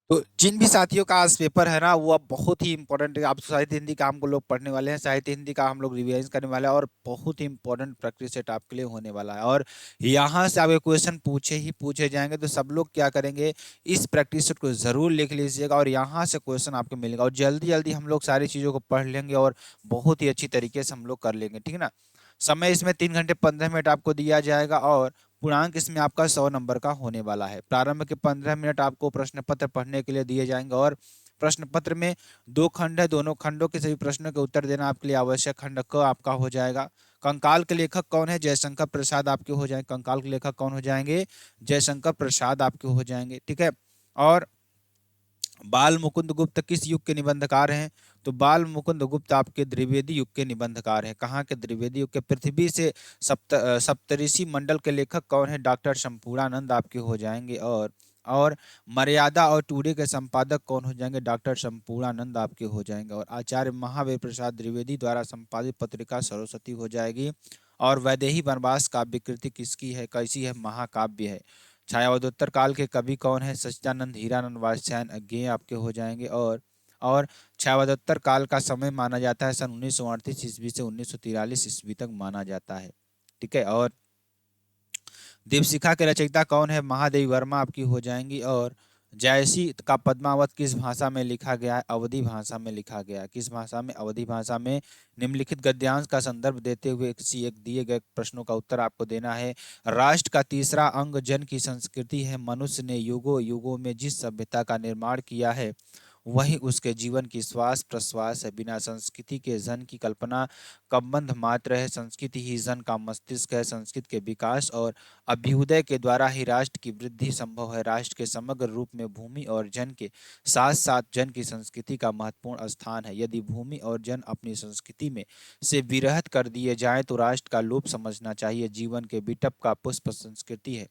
तो जिन भी साथियों का आज पेपर है ना, वो अब बहुत ही इंपॉर्टेंट है। आप साहित्य हिंदी का हम लोग पढ़ने वाले हैं, साहित्य हिंदी का हम लोग रिवाइज करने वाले हैं, और बहुत ही इंपॉर्टेंट प्रैक्टिस सेट आपके लिए होने वाला है। और यहाँ से आपके क्वेश्चन पूछे ही पूछे जाएंगे, तो सब लोग क्या करेंगे, इस प्रैक्टिस सेट को जरूर लिख लीजिएगा और यहाँ से क्वेश्चन आपको मिलेगा, और जल्दी जल्दी हम लोग सारी चीज़ों को पढ़ लेंगे और बहुत ही अच्छी तरीके से हम लोग कर लेंगे, ठीक है ना। समय इसमें 3 घंटे 15 मिनट आपको दिया जाएगा, और पूर्णांक इसमें आपका 100 नंबर का होने वाला है। प्रारंभ के 15 मिनट आपको प्रश्न पत्र पढ़ने के लिए दिए जाएंगे, और प्रश्न पत्र में 2 खंड है, दोनों खंडों के सभी प्रश्नों के उत्तर देना आपके लिए आवश्यक। खंड क आपका हो जाएगा। कंकाल के लेखक कौन है, जयशंकर प्रसाद आपके हो जाएंगे। कंकाल के लेखक कौन हो जाएंगे, जयशंकर प्रसाद आपके हो जाएंगे, ठीक है। और बाल मुकुंद गुप्त किस युग के निबंधकार हैं, तो बाल मुकुंद गुप्त आपके द्विवेदी युग के निबंधकार हैं। कहाँ के, द्विवेदी युग के। पृथ्वी से सप्तऋषि मंडल के लेखक कौन है, डॉक्टर शंपूरानंद आपके हो जाएंगे। और मर्यादा और टूडे के संपादक कौन हो जाएंगे, डॉक्टर शंपूरानंद आपके हो जाएंगे। और आचार्य महावीर प्रसाद द्विवेदी द्वारा संपादित पत्रिका सरस्वती हो जाएगी। और वैदेही वनवास काव्य कृति किसकी है, कैसी है, महाकाव्य है। छायावदोत्तर काल के कवि कौन है, सच्चिदानंद हीरानंद वात्स्यायन अज्ञेय आपके हो जाएंगे। और छायावदोत्तर काल का समय माना जाता है सन 1938 ईस्वी से 1943 ईस्वी तक माना जाता है, ठीक है। और दीपशिखा के रचयिता कौन है, महादेवी वर्मा आपकी हो जाएंगी। और जायसी का पद्मावत किस भाषा में लिखा गया है, अवधी भाषा में लिखा गया है। किस भाषा में, अवधी भाषा में। निम्नलिखित गद्यांश का संदर्भ देते हुए किसी एक दिए गए प्रश्नों का उत्तर आपको देना है। राष्ट्र का तीसरा अंग जन की संस्कृति है। मनुष्य ने युगों युगों में जिस सभ्यता का निर्माण किया है, वही उसके जीवन की श्वास प्रश्वास है। बिना संस्कृति के जन की कल्पना कबंध मात्र है। संस्कृति ही जन का मस्तिष्क है। संस्कृत के विकास और अभ्युदय के द्वारा ही राष्ट्र की वृद्धि संभव है। राष्ट्र के समग्र रूप में भूमि और जन के साथ साथ जन की संस्कृति का महत्वपूर्ण स्थान है। यदि भूमि और जन अपनी संस्कृति में से विरहित कर दिए जाएं, तो राष्ट्र का लोप समझना चाहिए। जीवन के बिटप का पुष्प संस्कृति है।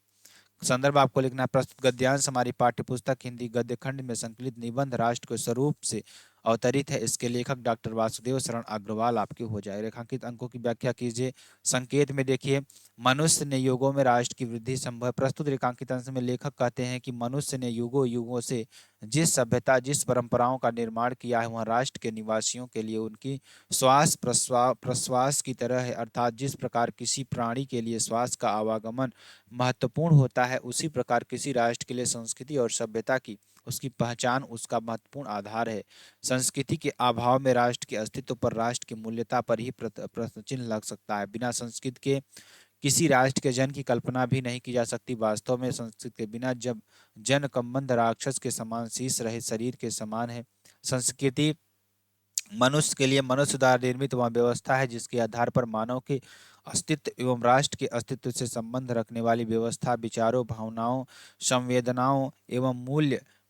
संदर्भ आपको लिखना है। प्रस्तुत गद्यांश हमारी पाठ्यपुस्तक हिंदी गद्य खंड में संकलित निबंध राष्ट्र के स्वरूप से अवतरित है। इसके लेखक डॉक्टर वासुदेव शरण अग्रवाल आपके हो जाए। रेखांकित अंकों की व्याख्या कीजिए। संकेत में देखिए, मनुष्य ने युगों में राष्ट्र की वृद्धि संभव है। प्रस्तुत रेखांकित अंश में लेखक कहते हैं कि मनुष्य ने युगों युगों से जिस सभ्यता जिस परंपराओं का निर्माण किया है, वह राष्ट्र के निवासियों के लिए उनकी श्वास प्रश्वास की तरह है। अर्थात जिस प्रकार किसी प्राणी के लिए श्वास का आवागमन महत्वपूर्ण होता है, उसी प्रकार किसी राष्ट्र के लिए संस्कृति और सभ्यता की उसकी पहचान उसका महत्वपूर्ण आधार है। संस्कृति के अभाव में राष्ट्र के अस्तित्व पर, राष्ट्र की मूल्यता पर ही प्रश्न चिन्ह लग सकता है। बिना संस्कृत के किसी राष्ट्र के जन की कल्पना भी नहीं की जा सकती। वास्तव में संस्कृत के बिना जब जन संबंध राक्षस के समान शीश रहे शरीर के समान है। संस्कृति मनुष्य के लिए मनुष्य द्वारा निर्मित वह व्यवस्था है जिसके आधार पर मानव के अस्तित्व एवं राष्ट्र के अस्तित्व से संबंध रखने वाली व्यवस्था विचारों, भावनाओं, संवेदनाओं एवं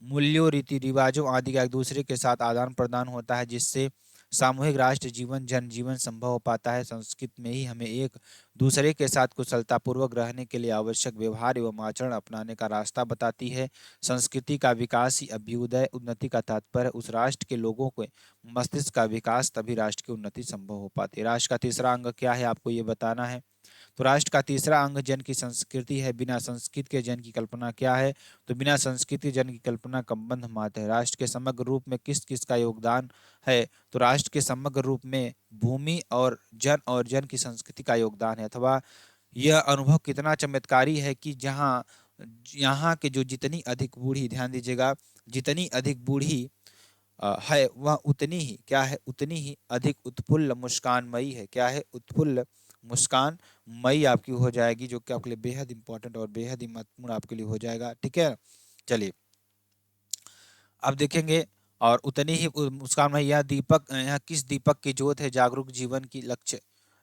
मूल्यों, रीति रिवाजों आदि का एक दूसरे के साथ आदान प्रदान होता है, जिससे सामूहिक राष्ट्र जीवन जनजीवन संभव हो पाता है। संस्कृत में ही हमें एक दूसरे के साथ कुशलतापूर्वक रहने के लिए आवश्यक व्यवहार एवं आचरण अपनाने का रास्ता बताती है। संस्कृति का विकास ही अभ्युदय उन्नति का तात्पर्य। उस राष्ट्र के लोगों को मस्तिष्क का विकास, तभी राष्ट्र की उन्नति संभव हो पाती है। राष्ट्र का तीसरा अंग क्या है, आपको ये बताना है। तो राष्ट्र का तीसरा अंग जन की संस्कृति है। बिना संस्कृत के जन की कल्पना क्या है, तो बिना संस्कृति जन की कल्पना कबंध मात्र है। राष्ट्र के समग्र रूप में किस किस का योगदान है, तो राष्ट्र के समग्र रूप में भूमि और जन की संस्कृति का योगदान है। अथवा यह अनुभव कितना चमत्कारी है कि जहाँ यहाँ के जो जितनी अधिक बूढ़ी, ध्यान दीजिएगा, जितनी अधिक बूढ़ी है, वह उतनी ही क्या है, उतनी ही अधिक उत्फुल्ल मुस्कानमयी है। क्या है, उत्फुल्ल मुस्कान मई आपकी हो जाएगी, जो कि आपके लिए बेहद इंपॉर्टेंट और बेहद ही महत्वपूर्ण आपके लिए हो जाएगा, ठीक है। चलिए अब देखेंगे। और उतनी ही मुस्कान में यह दीपक, यह किस दीपक की ज्योत है, जागरूक जीवन की,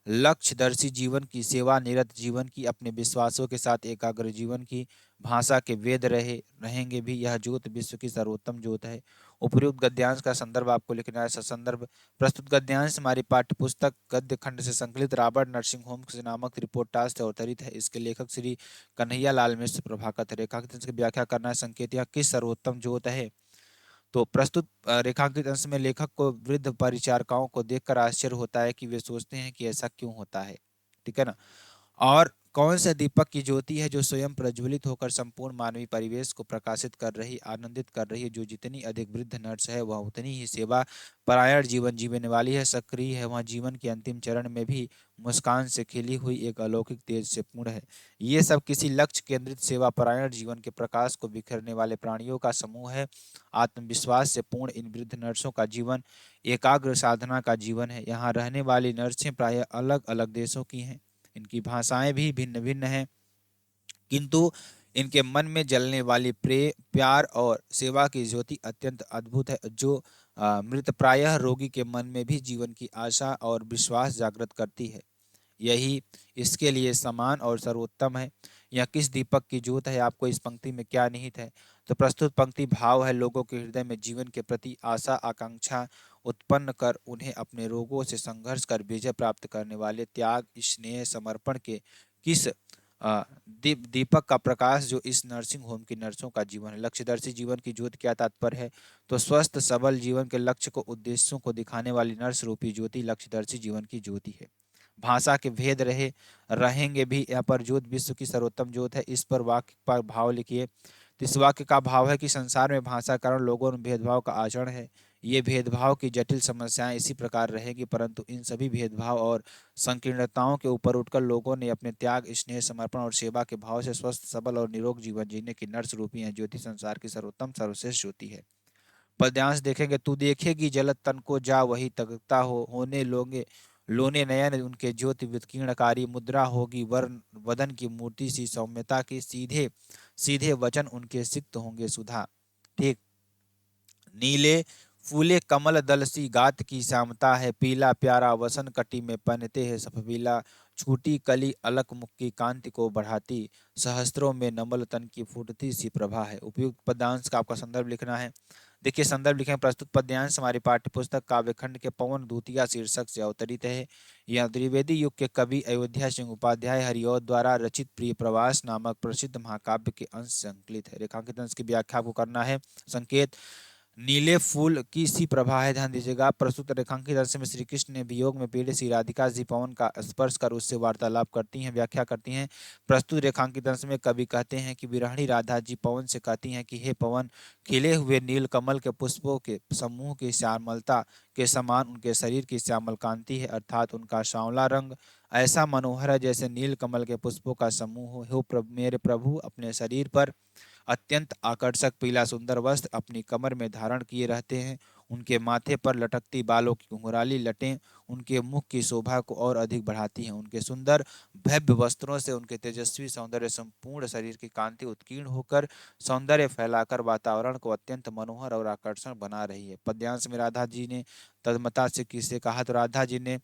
लक्ष्यदर्शी जीवन की, सेवा निरत जीवन की, अपने विश्वासों के साथ एकाग्र जीवन की, भाषा के वेद रहेंगे भी। यह ज्योत विश्व की सर्वोत्तम ज्योत है। उपर्युक्त गद्यांश का संदर्भ आपको लिखना है। संदर्भ, प्रस्तुत गद्यांश हमारी पाठ्यपुस्तक गद्य खंड से संकलित रॉबर्ट नरसिंह होम्स नामक रिपोर्टाज से अवतरित है। इसके लेखक श्री कन्हैया लाल मिश्र प्रभाकर थे। रेखांकित की व्याख्या करना है। संकेत, यह किस सर्वोत्तम ज्योत है, तो प्रस्तुत रेखांकित अंश में लेखक को वृद्ध परिचारिकाओं को देखकर आश्चर्य होता है कि वे सोचते हैं कि ऐसा क्यों होता है, ठीक है ना। और कौन सा दीपक की ज्योति है जो स्वयं प्रज्वलित होकर संपूर्ण मानवीय परिवेश को प्रकाशित कर रही, आनंदित कर रही है। जो जितनी अधिक वृद्ध नर्स है वह उतनी ही सेवा परायण जीवन जीने वाली है, सक्रिय है, वह जीवन के अंतिम चरण में भी मुस्कान से खिली हुई एक अलौकिक तेज से पूर्ण है। ये सब किसी लक्ष्य केंद्रित सेवा परायण जीवन के प्रकाश को बिखेरने वाले प्राणियों का समूह है। आत्मविश्वास से पूर्ण इन वृद्ध नर्सों का जीवन एकाग्र साधना का जीवन है। यहाँ रहने वाली नर्सें प्रायः अलग अलग देशों की हैं, इनकी भाषाएं भी भिन्न भिन्न हैं, किंतु इनके मन में जलने वाली प्यार और सेवा की ज्योति अत्यंत अद्भुत है, जो मृत प्रायः रोगी के मन में भी जीवन की आशा और विश्वास जागृत करती है। यही इसके लिए समान और सर्वोत्तम है। यह किस दीपक की ज्योत है, आपको इस पंक्ति में क्या निहित है? तो प्रस्तुत पंक्ति भाव है लोगों के हृदय में जीवन के प्रति आशा आकांक्षा उत्पन्न कर उन्हें अपने रोगों से संघर्ष कर विजय प्राप्त करने वाले त्याग स्नेह समर्पण के किस दीपक का प्रकाश जो इस नर्सिंग होम की नर्सों का जीवन है। लक्ष्यदर्शी जीवन की ज्योति क्या तात्पर्य है? तो स्वस्थ सबल जीवन के लक्ष्य को उद्देश्यों को दिखाने वाली नर्स रूपी ज्योति लक्ष्यदर्शी जीवन की ज्योति है। भाषा के भेद रहेंगे भी, यह पर ज्योत विश्व की सर्वोत्तम ज्योत है। इस पर वाक्य पर भाव लिखिए। तो इस वाक्य का भाव है कि संसार में भाषा कारण लोगों में भेदभाव का आचरण है। ये भेदभाव की जटिल समस्याएं इसी प्रकार रहेंगी, परंतु इन सभी भेदभाव और संकीर्णताओं के ऊपर उठकर लोगों ने अपने त्याग स्नेह समर्पण और सेवा के भाव से स्वस्थ सबल और निरोग जीवन जीने की नर्स रूपी है ज्योति संसार की सर्वोत्तम सर्वश्रेष्ठ ज्योति है। पद्यांश देखेंगे, तू देखेगी जलत तन को जा वही तकता होने लोगे लोने नयन उनके ज्योति विकीर्णकारी मुद्रा होगी वर्ण वदन की मूर्ति सी सौम्यता की सीधे सीधे वचन उनके सिक्त होंगे सुधा। ठीक। नीले फूले कमल दल सी गात की श्यामता है, पीला प्यारा वसन कटी में पहनते हैं सफबीला, छूटी कली अलक मुख की कांति को बढ़ाती, सहस्त्रों में नमल तन की फूटती सी प्रभा है। उपयुक्त पद्यांश का आपका संदर्भ लिखना है। देखिए संदर्भ लिखें, प्रस्तुत पद्यांश हमारी पाठ्यपुस्तक काव्यखंड के पवन दूतिया शीर्षक से अवतरित है। यह द्विवेदी युग के कवि अयोध्या सिंह उपाध्याय हरिऔध द्वारा रचित प्रिय प्रवास नामक प्रसिद्ध महाकाव्य के अंश से अंकलित है। रेखांकित अंश की व्याख्या आपको करना है। संकेत, नीले फूल की सी प्रभा है, ध्यान दीजिएगा। प्रस्तुत रेखांकित अंश में श्री कृष्ण ने वियोग में पीड़ित श्री राधिका जी पवन का स्पर्श कर उससे वार्तालाप करती हैं, व्याख्या करती हैं। प्रस्तुत रेखांकित अंश में कवि कहते हैं कि विरहणी राधा जी पवन से कहती हैं कि हे पवन, खिले हुए नील कमल के पुष्पों के समूह की श्यामलता के समान उनके शरीर की श्यामल कांति है, अर्थात उनका सांवला रंग ऐसा मनोहर है जैसे नील कमल के पुष्पों का समूह हो। मेरे प्रभु अपने शरीर पर अत्यंत आकर्षक पीला सुंदर वस्त्र अपनी कमर में धारण किए रहते हैं। उनके माथे पर लटकती बालों की घुंघराली लटें उनके मुख की शोभा को और अधिक बढ़ाती हैं। उनके सुंदर भव्य वस्त्रों से उनके तेजस्वी सौंदर्य संपूर्ण शरीर की कांति उत्कीर्ण होकर सौंदर्य फैलाकर वातावरण को अत्यंत मनोहर और आकर्षण बना रही है। पद्यांश में राधा जी ने तन्मयता से किससे कहा, तो राधा जी ने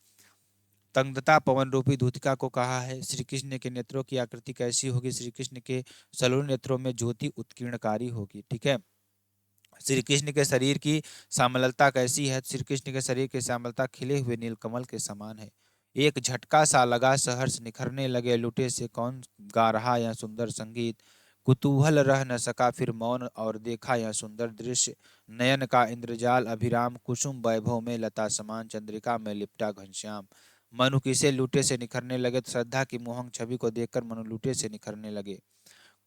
तंगदता पवन रूपी दूतिका को कहा है। श्री कृष्ण के नेत्रों की आकृति कैसी होगी? श्री कृष्ण के सलोन नेत्रों में ज्योति उत्कीर्णकारी होगी। ठीक है। श्री कृष्ण के शरीर की श्यामलता कैसी है? श्री कृष्ण के शरीर की श्यामलता खिले हुए नीलकमल के समान है। एक झटका सा लगा, सहर्ष निखरने लगे लुटे से कौन गा रहा यह सुंदर संगीत, कुतूहल रह न सका फिर मौन और देखा यह सुंदर दृश्य, नयन का इंद्रजाल अभिराम कुसुम वैभव में लता समान चंद्रिका में लिपटा घनश्याम। मनु किसे लूटे से निखरने लगे, तो श्रद्धा की मोहक छवि को देखकर मनु लूटे से निखरने लगे।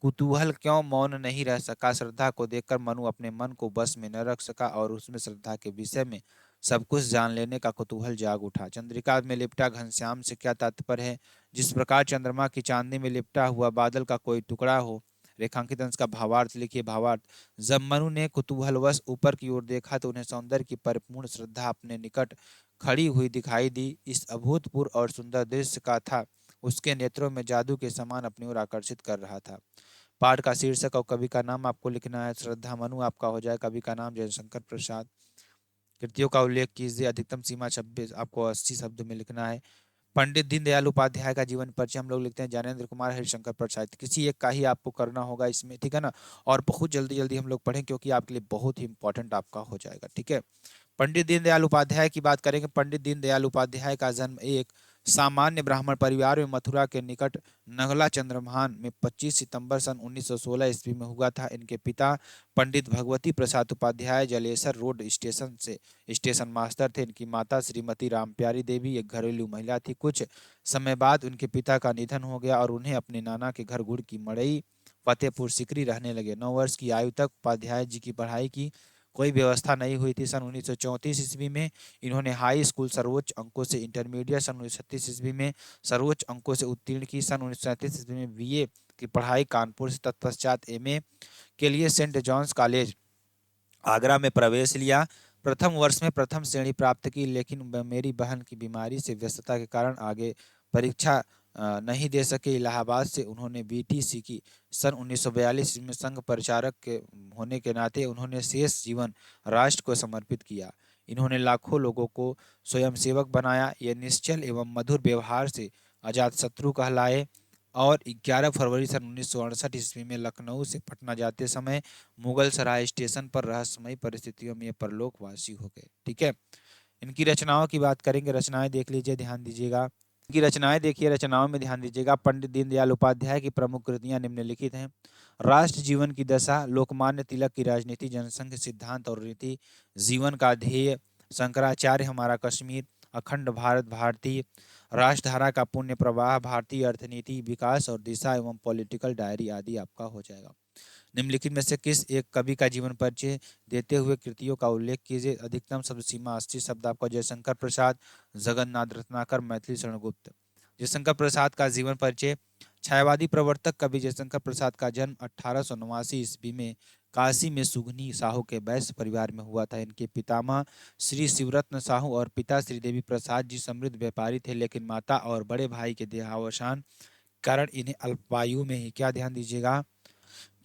कुतूहल क्यों मौन नहीं रह सका, श्रद्धा को देखकर मनु अपने मन को बस में न रख सका और उसमें श्रद्धा के विषय में सब कुछ जान लेने का कुतूहल जाग उठा। चंद्रिका में लिपटा घनश्याम से क्या तात्पर्य है? जिस प्रकार चंद्रमा की चांदनी में लिपटा हुआ बादल का कोई टुकड़ा हो। रेखांकित अंश का भावार्थ लिखिए। भावार्थ, जब मनु ने कुतूहलवश ऊपर की ओर देखा तो उन्हें सौंदर्य की परिपूर्ण श्रद्धा अपने निकट खड़ी हुई दिखाई दी। इस अभूतपूर्व और सुंदर दृश्य का था उसके नेत्रों में जादू के समान अपनी ओर आकर्षित कर रहा था। पाठ का शीर्षक और कवि का नाम आपको लिखना है। श्रद्धा मनु आपका हो जाए, कवि का नाम जयशंकर प्रसाद। कृतियों का उल्लेख कीजिए। अधिकतम सीमा 26, आपको 80 शब्द में लिखना है। पंडित दीनदयाल उपाध्याय का जीवन परिचय हम लोग लिखते हैं ज्ञानेंद्र कुमार हरिशंकर प्रसाद। किसी एक का ही आपको करना होगा इसमें, ठीक है ना। और बहुत जल्दी जल्दी हम लोग पढ़ें क्योंकि आपके लिए बहुत ही इंपॉर्टेंट आपका हो जाएगा। ठीक है। पंडित दीनदयाल उपाध्याय की बात करेंगे। पंडित दीनदयाल उपाध्याय का जन्म 1 सामान्य ब्राह्मण परिवार में मथुरा के निकट नगला चंद्रभान में 25 सितंबर सन 1916 ईस्वी में हुआ था। इनके पिता पंडित भगवती प्रसाद उपाध्याय जलेसर रोड स्टेशन से स्टेशन मास्टर थे। इनकी माता श्रीमती रामप्यारी देवी एक घरेलू महिला थी। कुछ समय बाद उनके पिता का निधन हो गया और उन्हें अपने नाना के घर गुड़ की मड़ई फतेहपुर सिकरी रहने लगे। 9 वर्ष की आयु तक उपाध्याय जी की पढ़ाई की कोई व्यवस्था नहीं हुई थी। सन 1934 ईस्वी में इन्होंने हाई स्कूल सर्वोच्च अंकों से इंटरमीडिएट, सन 1936 ईस्वी में सर्वोच्च अंकों से उत्तीर्ण की। सन 1937 ईस्वी में बीए की पढ़ाई कानपुर से, तत्पश्चात एमए के लिए सेंट जॉन्स कॉलेज आगरा में प्रवेश लिया। प्रथम वर्ष में प्रथम श्रेणी प्राप्त की, लेकिन मेरी बहन की बीमारी से व्यस्तता के कारण आगे परीक्षा नहीं दे सके। इलाहाबाद से उन्होंने बीटीसी की। सन 1942 में संघ परिचारक के होने के नाते उन्होंने शेष जीवन राष्ट्र को समर्पित किया। इन्होंने लाखों लोगों को स्वयंसेवक बनाया। ये निश्चल एवं मधुर व्यवहार से अजातशत्रु कहलाए और 11 फरवरी सन 1968 ईस्वी में लखनऊ से पटना जाते समय मुगल सराय स्टेशन पर रहस्यमयी परिस्थितियों में ये परलोकवासी हो गए। ठीक है, इनकी रचनाओं की बात करेंगे। रचनाएं देख लीजिए, ध्यान दीजिएगा। इनकी रचनाएं देखिए, रचनाओं में ध्यान दीजिएगा। पंडित दीनदयाल उपाध्याय की प्रमुख कृतियां निम्नलिखित हैं। राष्ट्र जीवन की दशा, लोकमान्य तिलक की राजनीति, जनसंघ सिद्धांत और रीति, जीवन का ध्येय, शंकराचार्य हमारा कश्मीर, अखंड भारत भारतीय, राष्ट्रधारा का पुण्य प्रवाह, भारतीय अर्थनीति, विकास और दिशा एवं पॉलिटिकल डायरी आदि आपका हो जाएगा। निम्नलिखित में से किस एक कवि का जीवन परिचय देते हुए कृतियों का उल्लेख कीजिए। अधिकतम शब्द सीमा 80 शब्द आपका। जयशंकर प्रसाद, जगन्नाथ रत्नाकर, मैथिली शरण गुप्त। जयशंकर प्रसाद का जीवन परिचय। छायावादी प्रवर्तक कवि जयशंकर प्रसाद का जन्म 1889 ईस्वी में काशी में सुगनी साहू के वैश्य परिवार में हुआ था। इनके पितामह श्री शिवरत्न साहू और पिता श्रीदेवी प्रसाद जी समृद्ध व्यापारी थे, लेकिन माता और बड़े भाई के देहावसान कारण इन्हें अल्पायु में ही, क्या ध्यान दीजिएगा,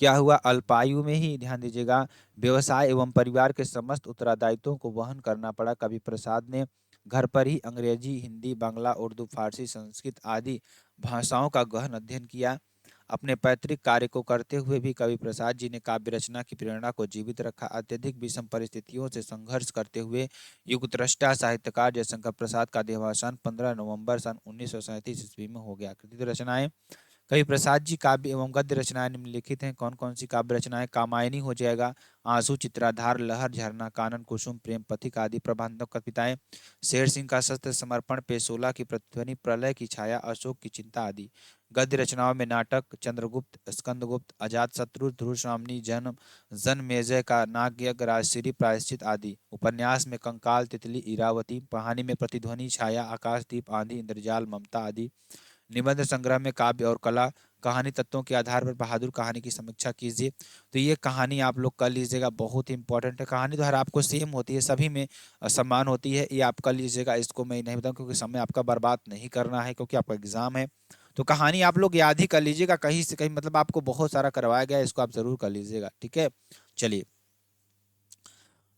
क्या हुआ, अल्पायु में ही, ध्यान दीजिएगा, व्यवसाय एवं परिवार के समस्त उत्तरदायित्वों को वहन करना पड़ा। कवि प्रसाद ने घर पर ही अंग्रेजी, हिंदी, बांग्ला, उर्दू, फारसी, संस्कृत आदि भाषाओं का गहन अध्ययन किया। अपने पैतृक कार्य को करते हुए भी कवि प्रसाद जी ने काव्य रचना की प्रेरणा को जीवित रखा। अत्यधिक विषम परिस्थितियों से संघर्ष करते हुए युगद्रष्टा साहित्यकार जयशंकर प्रसाद का देहावसान 15 नवंबर सन 1937 ईस्वी में हो गया। कृतित्व रचनाएं। कवि प्रसाद जी काव्य एवं गद्य रचनाएं निम्नलिखित हैं। कौन कौन सी काव्य रचनाएं? कामायनी हो जाएगा, आंसू, चित्राधार, लहर, झरना, कानन, कुसुम, प्रेम पथिक आदि प्रबंधक कविताएं। शेर सिंह का शस्त्र समर्पण, पेशोला की प्रतिध्वनि, प्रलय की छाया, अशोक की चिंता आदि। गद्य रचनाओं में नाटक चंद्रगुप्त, स्कंदगुप्त, अजातशत्रु, ध्रुवस्वामिनी, जन्म, जनमेजय का नागयज्ञ, राजश्री, प्रायश्चित आदि। उपन्यास में कंकाल, तितली, इरावती। कहानी में प्रतिध्वनि, छाया, आकाशदीप, आंधी, इंद्रजाल, ममता आदि। निबंध संग्रह में काव्य और कला, कहानी तत्वों के आधार पर बहादुर कहानी की समीक्षा कीजिए। तो ये कहानी आप लोग कर लीजिएगा, बहुत ही इंपॉर्टेंट है। कहानी तो हर आपको सेम होती है, सभी में समान होती है, ये आप कर लीजिएगा। इसको मैं नहीं बताऊँ क्योंकि समय आपका बर्बाद नहीं करना है, क्योंकि आपका एग्जाम है। तो कहानी आप लोग याद ही कर लीजिएगा, कहीं से कहीं मतलब आपको बहुत सारा करवाया गया है, इसको आप जरूर कर लीजिएगा। ठीक है, चलिए।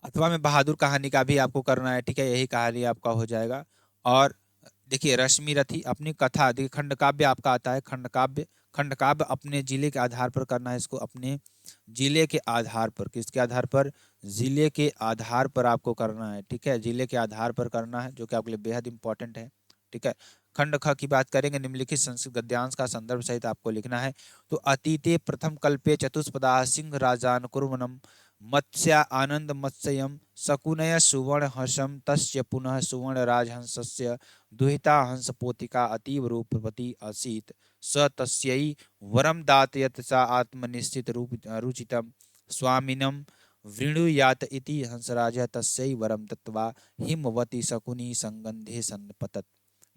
अथवा में बहादुर कहानी का भी आपको करना है। ठीक है, यही कहानी आपका हो जाएगा। और देखिए, रश्मि रथी अपनी कथा, देखिए खंड काव्य आपका आता है। खंड काव्य, खंड काव्य अपने जिले के आधार पर करना है इसको, अपने जिले के आधार पर। किसके आधार पर? जिले के आधार पर आपको करना है। ठीक है, जिले के आधार पर करना है, जो कि आपके लिए बेहद इंपॉर्टेंट है। ठीक है, खंड ख की बात करेंगे। निम्नलिखित संस्कृत गद्यांश का संदर्भ सहित आपको लिखना है। तो अतीते प्रथम कल्पे चतुष्पदा सिंह राजानुकुर्वनम मत्स्या आनंद मत्स्यम शकुनय सुवर्ण हर्षम तस्य पुनः सुवर्ण राजहंसस्य दुहिता हंस पोतिका अतीव रूपवती आसीत स तस्यै वरम दातयत सा आत्मनिश्चित रुचितम स्वामिनम वृणुयात इति हंसराजः तस्यै वरम दत्त्वा हिमवती शकुनी संगंधे सन्पतत।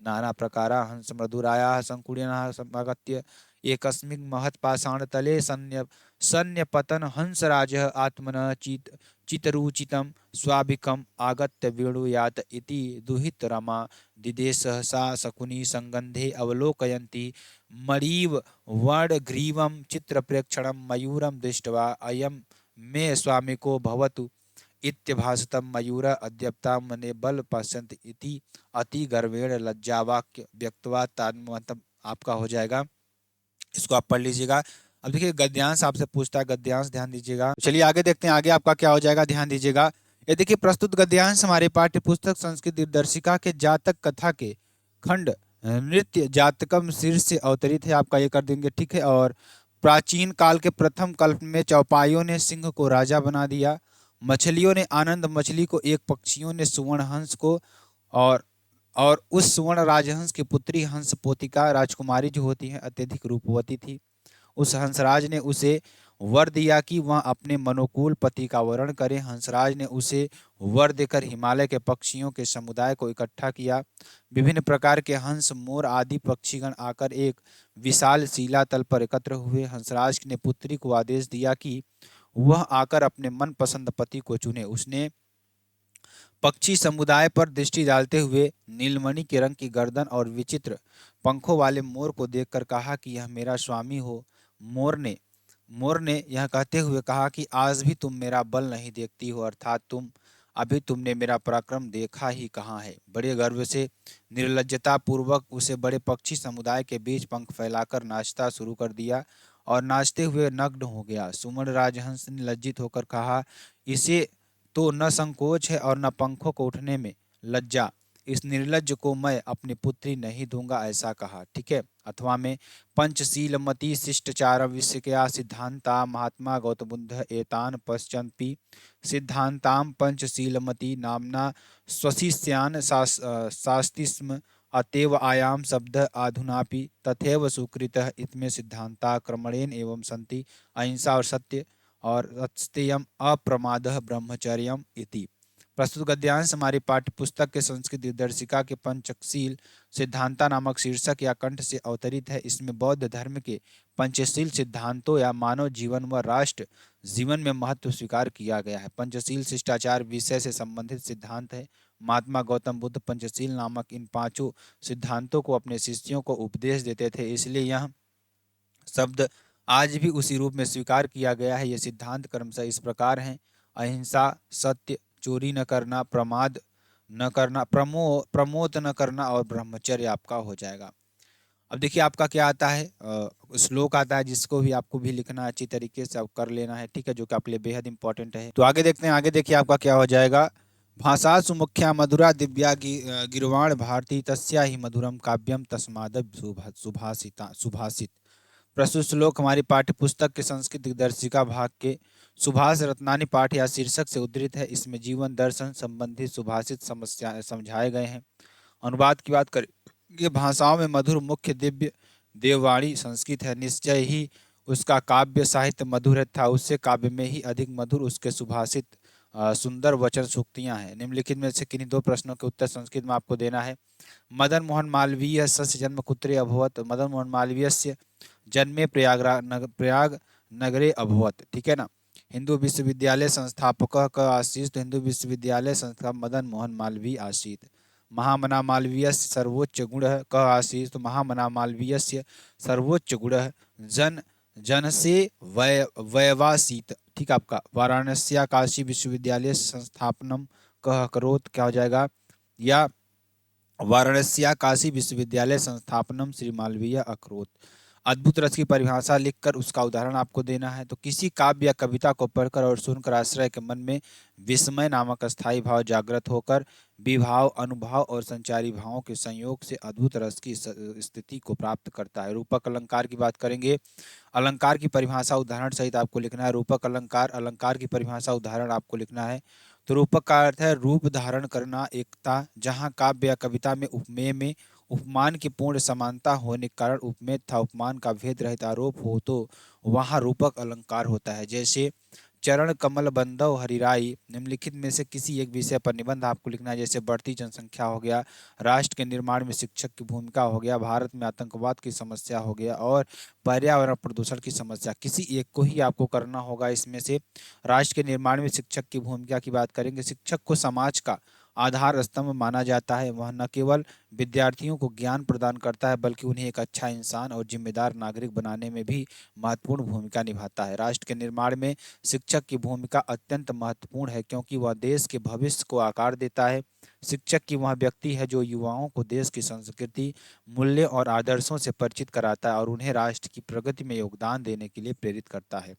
नाना प्रकारा हंस मधुरायाः संकुलिनाः समागत्य एकस्मिन् महत्पाषाणतले सन्न्यपतन हंसराजः आत्मनः चितरुचितं स्वाभिकम् आगत्य वेणुयात इति दुहित रमा दिदेश सा शकुनी संगंधे अवलोकयन्ती मरीव वर्णग्रीवं चित्रप्रेक्षणं मयूरं दृष्ट्वा अयं मे स्वामिको भवतु इत्यभासतं मयूर अद्यप्ता मने बल पश्यन्त इति अति गर्वेण लज्जावाक्य व्यक्तवा तन्मतम आपका हो जाएगा। इसको आप पढ़ लीजिएगा। अब देखिए, गद्यांश आपसे पूछता है, गद्यांश ध्यान दीजिएगा। चलिए आगे देखते हैं, आगे आपका क्या हो जाएगा, ध्यान दीजिएगा। ये देखिए, प्रस्तुत गद्यांश हमारे पाठ्य पुस्तक संस्कृत दिनदर्शिका के जातक कथा के खंड नृत्य जातकम शीर्ष से अवतरित है, आपका ये कर देंगे, ठीक है। और प्राचीन काल के प्रथम कल्प में चौपाइयों ने सिंह को राजा बना दिया, मछलियों ने आनंद मछली को, एक पक्षियों ने सुवर्ण हंस को, और उस सुवर्ण राजहंस की पुत्री हंस पोतिका राजकुमारी जो होती है अत्यधिक रूपवती थी। उस हंसराज ने उसे वर दिया कि वह अपने मनोकूल पति का वरण करे। हंसराज ने उसे वर देकर हिमालय के पक्षियों के समुदाय को इकट्ठा किया। विभिन्न प्रकार के हंस, मोर आदि पक्षीगण आकर एक विशाल शिलातल पर एकत्र हुए। हंसराज ने पुत्री को आदेश दिया कि वह आकर अपने मनपसंद पति को चुने। उसने पक्षी समुदाय पर दृष्टि डालते हुए नीलमणि के रंग की गर्दन और विचित्र पंखों वाले मोर को देखकर कहा कि यह मेरा स्वामी हो। मोर ने यह कहते हुए कहा कि आज भी तुम मेरा बल नहीं देखती हो, अर्थात तुमने मेरा पराक्रम देखा ही कहाँ है। बड़े गर्व से निर्लज्जता पूर्वक उसे बड़े पक्षी समुदाय के बीच पंख फैलाकर नाचता शुरू कर दिया और नाचते हुए नग्न हो गया। सुमन राजहंस ने लज्जित होकर कहा, इसे तो न संकोच है और न पंखों को उठने में लज्जा, इस निर्लज्ज को मैं अपनी पुत्री नहीं दूंगा, ऐसा कहा, ठीक है। अथवा में पंचशीलमती शिष्टाचार विषया सिद्धांता महात्मा गौतम बुद्ध एतान पश्चन्ति सिद्धांताम पंचशीलमती नामना स्वशिष्यान् शास्ति स्म। अतएव आयाम शब्द अधुनापि तथैव सुकृतः इतमे सिद्धांता क्रमणेन एवं संति अहिंसा और सत्य और तत्स्तेयम अप्रमादः ब्रह्मचर्यम इति। प्रस्तुत गद्यांश हमारी पाठ्य पुस्तक के संस्कृत दिग्दर्शिका के पंचशील सिद्धांता नामक शीर्षक या कंठ से अवतरित है। इसमें बौद्ध धर्म के पंचशील सिद्धांतों या मानव जीवन व राष्ट्र जीवन में महत्व स्वीकार किया गया है। पंचशील शिष्टाचार विषय से संबंधित सिद्धांत है। महात्मा गौतम बुद्ध पंचशील नामक इन पांचों सिद्धांतों को अपने शिष्यों को उपदेश देते थे, इसलिए यह शब्द आज भी उसी रूप में स्वीकार किया गया है। ये सिद्धांत क्रमशः इस प्रकार हैं: अहिंसा, सत्य, चोरी न करना, प्रमाद न करना, प्रमोद न करना और ब्रह्मचर्य आपका हो जाएगा। अब देखिए आपका क्या आता है, श्लोक आता है जिसको भी आपको भी लिखना अच्छी तरीके से आप कर लेना है, ठीक है, जो कि आपके लिए बेहद इंपॉर्टेंट है। तो आगे देखते हैं, आगे देखिए आपका क्या हो जाएगा। भाषा सुमुख्या मधुरा दिव्या गिरवाण भारती तस्या ही मधुरम काव्यम तस्माद सुभाषित। प्रस्तुत श्लोक हमारी पाठ्य पुस्तक के संस्कृत दिग्दर्शिका भाग के सुभाष रत्नानी पाठ या शीर्षक से उद्धृत है। इसमें जीवन दर्शन संबंधी सुभाषित समस्या समझाए गए हैं। अनुवाद की बात करें, ये भाषाओं में मधुर मुख्य दिव्य देववाणी संस्कृत है। निश्चय ही उसका काव्य साहित्य मधुर है था, उससे काव्य में ही अधिक मधुर उसके सुभाषित सुंदर वचन सूक्तियां हैं। निम्नलिखित में से किन्हीं दो प्रश्नों के उत्तर संस्कृत में आपको देना है। मदन मोहन मालवीय सस्य जन्म कुत्रे अभवत। मदन मोहन मालवीय से जन्मे प्रयाग नगरे अभवत, ठीक है ना। हिंदू विश्वविद्यालय संस्थापक क आसीत्। तो हिंदू विश्वविद्यालय संस्थापक मदन मोहन मालवीय आसीत्। महामना मालवीय सर्वोच्च गुण क आसीत्। तो महामना मालवीय सर्वोच्च गुण जन जन से वयवासीत, ठीक है आपका। वाराणसी काशी विश्वविद्यालय संस्थापनम कह करोत, क्या हो जाएगा, या वाराणसी काशी विश्वविद्यालय संस्थापनम श्री मालवीय अकरोत। अद्भुत रस की परिभाषा लिखकर उसका उदाहरण आपको देना है। तो किसी काव्य या कविता को पढ़कर और सुनकर आश्रय के मन में विस्मय नामक अस्थायी भाव जागृत होकर विभाव, अनुभाव और संचारी भावों के संयोग से अद्भुत रस की स्थिति को प्राप्त करता है। रूपक अलंकार की बात करेंगे। अलंकार की परिभाषा उदाहरण सहित आपको लिखना है। रूपक अलंकार, अलंकार की परिभाषा उदाहरण आपको लिखना है। तो रूपक का अर्थ है रूप धारण करना, एकता। जहाँ काव्य या कविता में उपमेय में उपमान की पूर्ण समानता होने के कारण उपमेय तथा उपमान का भेद रहित आरोप हो तो वहाँ रूपक अलंकार होता है। जैसे चरण कमल बंधव हरिराई। निम्नलिखित में से किसी एक विषय पर निबंध आपको लिखना है। जैसे बढ़ती जनसंख्या हो गया, राष्ट्र के निर्माण में शिक्षक की भूमिका हो गया, भारत में आतंकवाद की समस्या हो गया और पर्यावरण प्रदूषण की समस्या। किसी एक को ही आपको करना होगा इसमें से। राष्ट्र के निर्माण में शिक्षक की भूमिका की बात करेंगे। शिक्षक को समाज का आधार स्तंभ माना जाता है। वह न केवल विद्यार्थियों को ज्ञान प्रदान करता है बल्कि उन्हें एक अच्छा इंसान और जिम्मेदार नागरिक बनाने में भी महत्वपूर्ण भूमिका निभाता है। राष्ट्र के निर्माण में शिक्षक की भूमिका अत्यंत महत्वपूर्ण है क्योंकि वह देश के भविष्य को आकार देता है। शिक्षक की वह व्यक्ति है जो युवाओं को देश की संस्कृति, मूल्य और आदर्शों से परिचित कराता है और उन्हें राष्ट्र की प्रगति में योगदान देने के लिए प्रेरित करता है।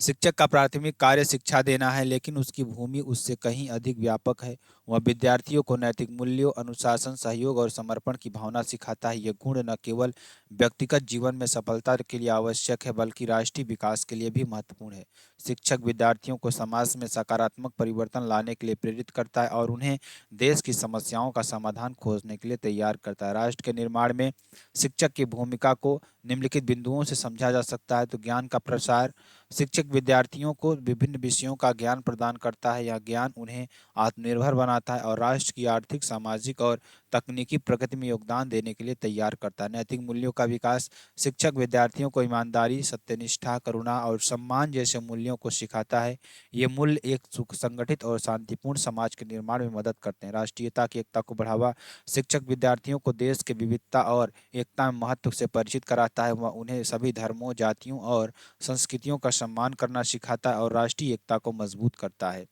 शिक्षक का प्राथमिक कार्य शिक्षा देना है, लेकिन उसकी भूमि उससे कहीं अधिक व्यापक है। वह विद्यार्थियों को नैतिक मूल्यों, अनुशासन, सहयोग और समर्पण की भावना सिखाता है। ये गुण न केवल व्यक्तिगत जीवन में सफलता के लिए आवश्यक है, बल्कि राष्ट्रीय विकास के लिए भी महत्वपूर्ण है। शिक्षक विद्यार्थियों को समाज में सकारात्मक परिवर्तन लाने के लिए प्रेरित करता है और उन्हें देश की समस्याओं का समाधान खोजने के लिए तैयार करता है। राष्ट्र के निर्माण में शिक्षक की भूमिका को निम्नलिखित बिंदुओं से समझा जा सकता है। तो ज्ञान का प्रसार, शिक्षक विद्यार्थियों को विभिन्न विषयों का ज्ञान प्रदान करता है। यह ज्ञान उन्हें आत्मनिर्भर बनाता है और राष्ट्र की आर्थिक, सामाजिक और तकनीकी प्रगति में योगदान देने के लिए तैयार करता है। नैतिक मूल्यों का विकास, शिक्षक विद्यार्थियों को ईमानदारी, सत्यनिष्ठा, करुणा और सम्मान जैसे मूल्यों को सिखाता है। ये मूल्य एक सुख संगठित और शांतिपूर्ण समाज के निर्माण में मदद करते हैं। राष्ट्रीयता की एकता को बढ़ावा, शिक्षक विद्यार्थियों को देश के विविधता और एकता में महत्व से परिचित कराता है। वह उन्हें सभी धर्मों, जातियों और संस्कृतियों का सम्मान करना सिखाता है और राष्ट्रीय एकता को मजबूत करता है।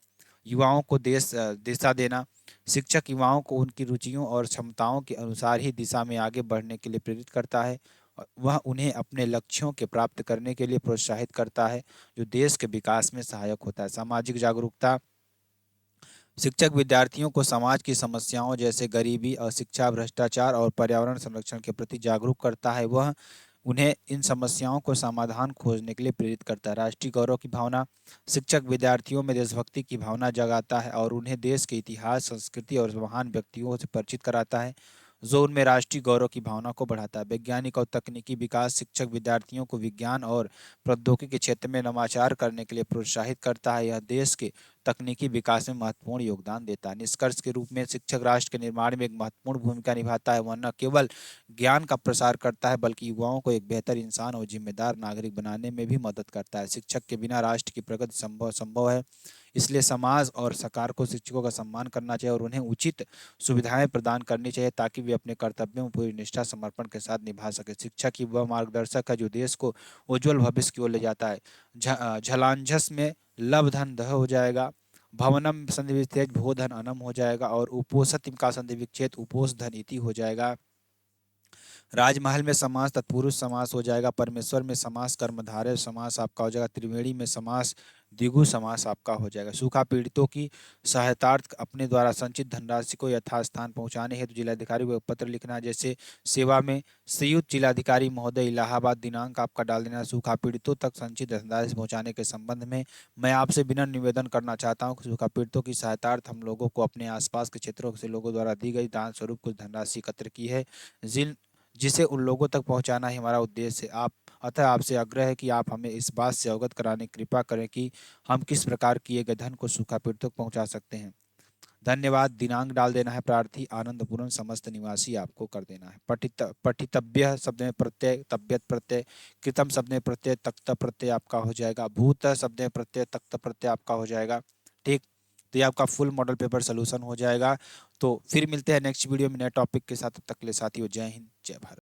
युवाओं को दिशा देना, शिक्षक युवाओं को उनकी रुचियों और क्षमताओं के अनुसार ही दिशा में आगे बढ़ने के लिए प्रेरित करता है। वह उन्हें अपने लक्ष्यों के प्राप्त करने के लिए प्रोत्साहित करता है, जो देश के विकास में सहायक होता है। सामाजिक जागरूकता, शिक्षक विद्यार्थियों को समाज की समस्याओं जैसे गरीबी, अशिक्षा, भ्रष्टाचार और पर्यावरण संरक्षण के प्रति जागरूक करता है। वह उन्हें इन समस्याओं को समाधान खोजने के लिए प्रेरित करता है। राष्ट्रीय गौरव की भावना, शिक्षक विद्यार्थियों में देशभक्ति की भावना जगाता है और उन्हें देश के इतिहास, संस्कृति और महान व्यक्तियों से परिचित कराता है, जो उनमें राष्ट्रीय गौरव की भावना को बढ़ाता है। वैज्ञानिक और तकनीकी विकास, शिक्षक विद्यार्थियों को विज्ञान और प्रौद्योगिकी के क्षेत्र में नवाचार करने के लिए प्रोत्साहित करता है। यह देश के तकनीकी विकास में महत्वपूर्ण योगदान देता है। निष्कर्ष के रूप में शिक्षक राष्ट्र के निर्माण में एक महत्वपूर्ण भूमिका निभाता है। वह न केवल ज्ञान का प्रसार करता है, बल्कि युवाओं को एक बेहतर इंसान और जिम्मेदार नागरिक बनाने में भी मदद करता है। शिक्षक के बिना राष्ट्र की प्रगति संभव है। इसलिए समाज और सरकार को शिक्षकों का सम्मान करना चाहिए और उन्हें उचित सुविधाएं प्रदान करनी चाहिए, ताकि वे अपने कर्तव्यों को पूरी निष्ठा, समर्पण के साथ निभा सके। शिक्षक ही वह मार्गदर्शक है जो देश को उज्जवल भविष्य की ओर ले जाता है। झलांझस में लव धन दह हो जाएगा, भवनम संधि विच्छेद भो धन अनम हो जाएगा और उपोषित का संधि विच्छेद उपोष धन इति हो जाएगा। राजमहल में समास तत्पुरुष समास हो जाएगा, परमेश्वर में समास कर्मधारय समास आपका हो जाएगा, त्रिवेणी में समास द्विगु समास आपका हो जाएगा। सूखा पीड़ितों की सहायतार्थ अपने द्वारा संचित धनराशि को यथास्थान पहुंचाने हेतु जिलाधिकारी को एक पत्र लिखना है। जैसे सेवा में संयुक्त जिलाधिकारी महोदय इलाहाबाद, दिनांक आपका डाल देना। सूखा पीड़ितों तक संचित धनराशि पहुंचाने के संबंध में मैं आपसे विनम्र निवेदन करना चाहता हूं कि सूखा पीड़ितों की सहायतार्थ हम लोगों को अपने आसपास के क्षेत्रों से लोगों द्वारा दी गई दान स्वरूप कुछ धनराशि एकत्र की है, जिन जिसे उन लोगों तक पहुंचाना ही हमारा उद्देश्य है। आप अतः आपसे आग्रह है कि आप हमें इस बात से अवगत कराने की कृपा करें कि हम किस प्रकार किए गए धन को सूखा पीड़ितों तक पहुंचा सकते हैं। धन्यवाद। दिनांक डाल देना है। प्रार्थी आनंदपुरम समस्त निवासी आपको कर देना है। पठितव्य शब्द में प्रत्यय, तब्यत प्रत्यय, कृतम शब्द में प्रत्यय, तक्त प्रत्यय आपका हो जाएगा, भूत शब्द में प्रत्यय, तक्त प्रत्यय आपका हो जाएगा। ठीक, तो ये आपका फुल मॉडल पेपर सोल्यूशन हो जाएगा। तो फिर मिलते हैं नेक्स्ट वीडियो में नए टॉपिक के साथ। तब तक के लिए साथियों, जय हिंद, जय भारत।